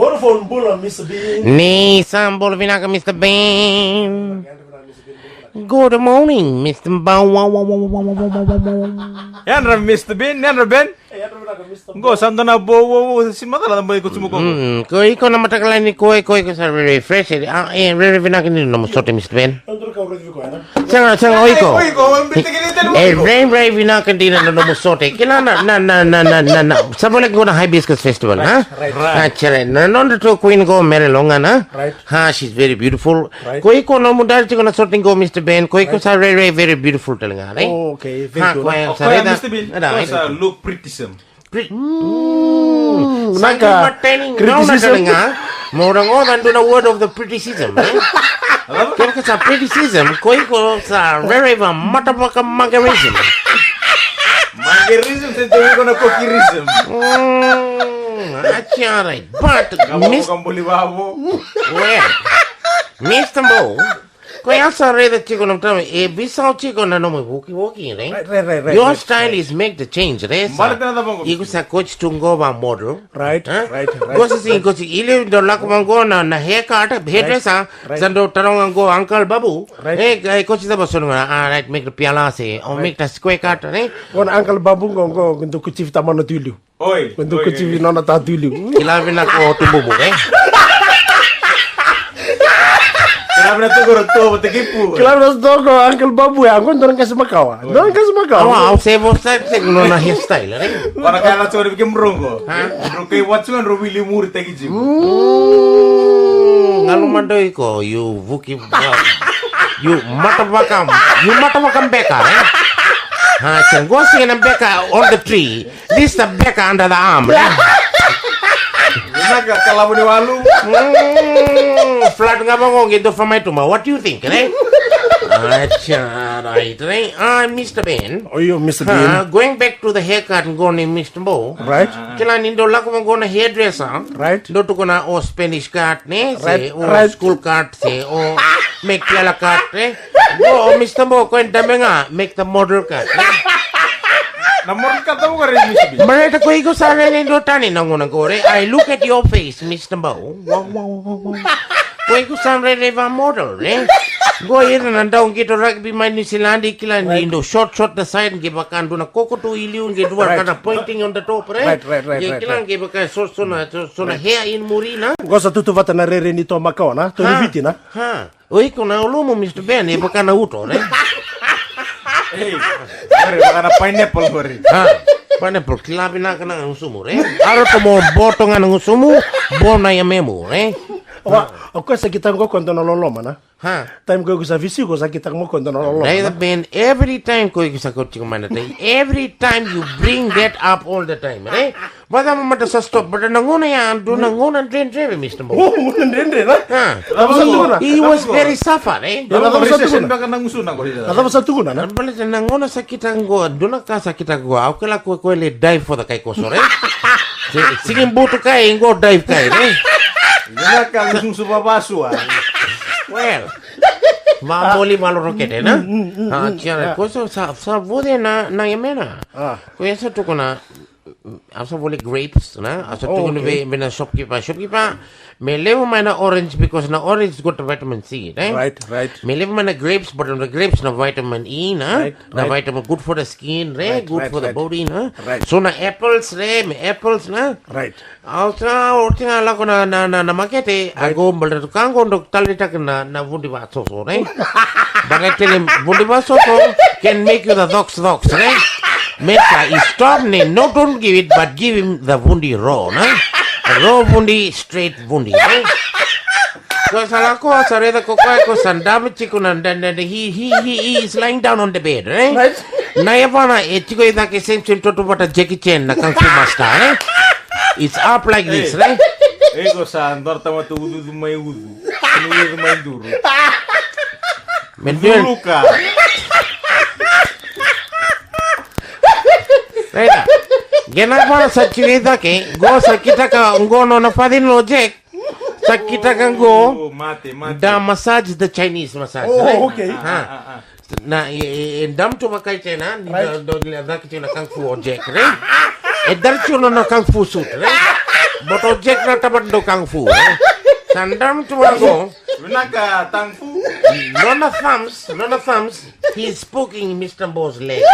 Phone Bula, Mr.binn. Nee, sambol vinaka Mr.binn. Good morning, Mr. Yan ra Mr.binn, yan ra Ben. Go santo na bo si matala mo ikot sumuko. Koi ko na matakalan ni koi ko sa refresh. Very vinaka ni no sote Mr.binn. Sanga oi ko. Very vinaka din na no sote. Kila na. Sabole ko na hibiscus festival, ha? Right. Chere na no to queen go merelonga na. Right. Ha, she's very beautiful. Koi ko no mudar ko na sorting go Mr.binn. Koi ko sa very beautiful talaga, right? Oh, okay, very good. Okay, Mr.binn. Look pretty. Naka criticism Morang do the word of the criticism. Kaya ka sa criticism, koi ko sa very matapaka magarism. Magarism sa tuwi ko na kokirism. That's right. But Mr. Bo, kaya sa reda chico ng tama, bisaw chico na no mo walking, right? Right. Your style is make the change, right? Balik na ko. Iko sa coach tungo ba model. Right. Go sa sing coach ili do lak mango na haircut, hairdresser, sando tarong go uncle babu. Coach da basun na right make the piala se or make the square cut, right? Kon Uncle Babu go kuntu kuchif tamano tuliu. Oi. Kuntu kuchif nona ta tuliu. Kilawin na ko tububu, eh? Kenapa tu korang tu betul kipu? Claro, ko Uncle Babu ya, kon dorang kasi makawa. Dorang kasi makawa. Wow, sebo sa no na hairstyle, right? Para kaya curi bikin merongo. Bro kay watchman ro Willy Moore tagi jibu. Ngalo mandoy ko, you matawakam beka, eh? Ha, go sing ng beka on the tree. This the beka under the arm, right? Naga kalau ni walu. Flat nga bang gitu from my tuma. What do you think, right? Right. Mr.binn. Oh, you Mr.binn. Going back to the haircut and going in Mr. Bo. Right. Kailan nindo lako mo na hairdresser. Right. Doto ko na o Spanish cut, ne? Right. O school cut, o make piala cut, ne? Go, Mr. Bo, kwenta nga, make the model cut. Namor kata mo kare Mr.binn. Marita ko iko sa rin do tani nangunang gore. I look at your face, Mr. Bo. Wow. Ko iko sa rin model, ne? Go here and down get rugby my New Zealand kila nindo short the side and give a can do na koko to iliu and get work kind of pointing on the top, right? Right. Kila give a kind so na hair in Murina. Go sa tutu vata na rere ni to makao na, to Viti na. Ha. Oi ko na ulumo Mr.binn e baka na uto, ne? Hey, baka na pineapple gore. Ha. Pineapple kilabi na ka na usumo, eh? Aro to mo boto nga ng usumo, bona ya memo, eh? Ako sa kitang ko kwento na loloma na. Ha. Time ko sa visi ko sa kitang mo kwento na loloma. Ben, every time ko sa kotse ko manatay, every time you bring that up all the time, eh? Bada mo mata sa stop, bada nanguna yan, do nanguna drain, Mr. Bo. Oh, nandre na. Ha. He was very suffer, eh? Baka nangusunan ko dito. Kata sa tuguna na. Balik na nanguna sa kitang go, doon na ka sa kitang go, ako kala ko le dive for the kay kosor, eh? Sige buto kay, go dive kay, eh? Gila ka langsung subabasu ah. Well, mamoli malo roket, na? Tiyan, ko sa bude na yamena. Ko yasa to ko na asa vole grapes, na? Asa to ko na shopkeeper. May level na orange because na orange got vitamin C, right? Right. May level na grapes, but on the grapes na vitamin E, na? Na vitamin good for the skin, right? Good for the body, na? Right. So na apples, may apples, na? Right. Orting ala ko na makete, ago mbala tukang ko ndok talita na vundi ba soso, right? Bakit tell him vundi ba soso can make you the dox, right? Meta is stop name, no don't give it, but give him the vundi raw, na? Raw vundi, straight vundi, right? So salako sareda ko ko sandam chico and he is lying down on the bed, right? Right. Nayavana chico ida ke same to what a Jackie Chan na kung fu master, right? It's up like this, right? Ego sa andor tama tu udu may udu. Udu may duro. Duro ka. Right. Genapa sa chirida ke go sa kita ka ngono na padin logic. Sa kita ka go mate. Da massage the Chinese massage. Oh, right? okay. Na dam to makai China do la da kang fu object, right? E dar chulo na kang fu suit, right? Boto Jack na tapat do kung fu. Sandam tumago. Vinaka tang fu. Nona thumbs. He's poking Mr. Bo's leg,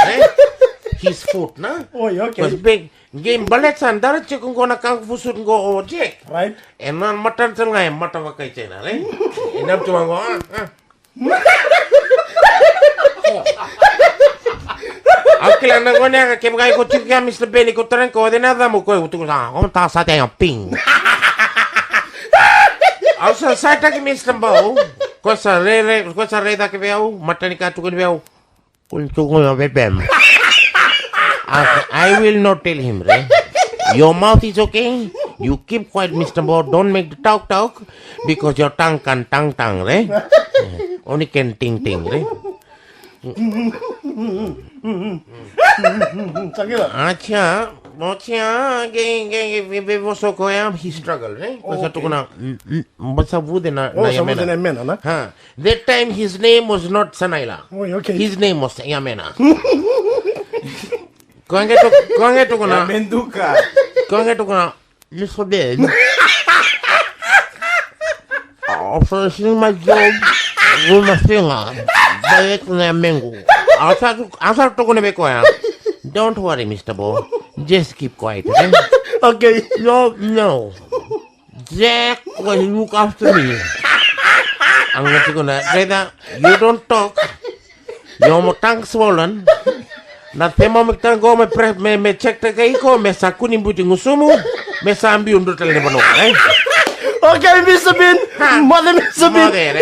his foot, na? Oh, okay. Because big game ballet sandar chikung go na kung fu shoot go o Jack. Right? And non matan tal ngay mata wa kay chena, Inam tumago. Aquilo na gonya que vai ko tika Mr. Binn ko tren ko de nada mo ko tu sa on ta sa te ping. Also sa que Mr. Bo ko sa re da que veo matanika tu que veo kun tu ko bebem. I will not tell him, right? Your mouth is okay. You keep quiet, Mr. Bo. Don't make the talk because your tongue can tang, right? Only can ting, right? Acha, bevoso ko he struggled, right? Basta to na basta bude na Yamena, na? That time his name was not Sanaila. Oh, okay. His name was Yamena. Kung ito ko na. Menduka. Kung ito ko na. Mr.binn. Finishing my job with my finger. Balik na mango. Asa to ko na ko ya. Don't worry, Mr. Bo. Just keep quiet, okay? Okay. No. Jack will look after me. Ang ngati ko na, Reda, you don't talk. Yung mo tongue swollen. Na tema go me check ta kai ko me sa kuning buti ngusumu me sa ambi undur tele bano Okay, Mr. Binn. Mother Mr. Binn. Mother,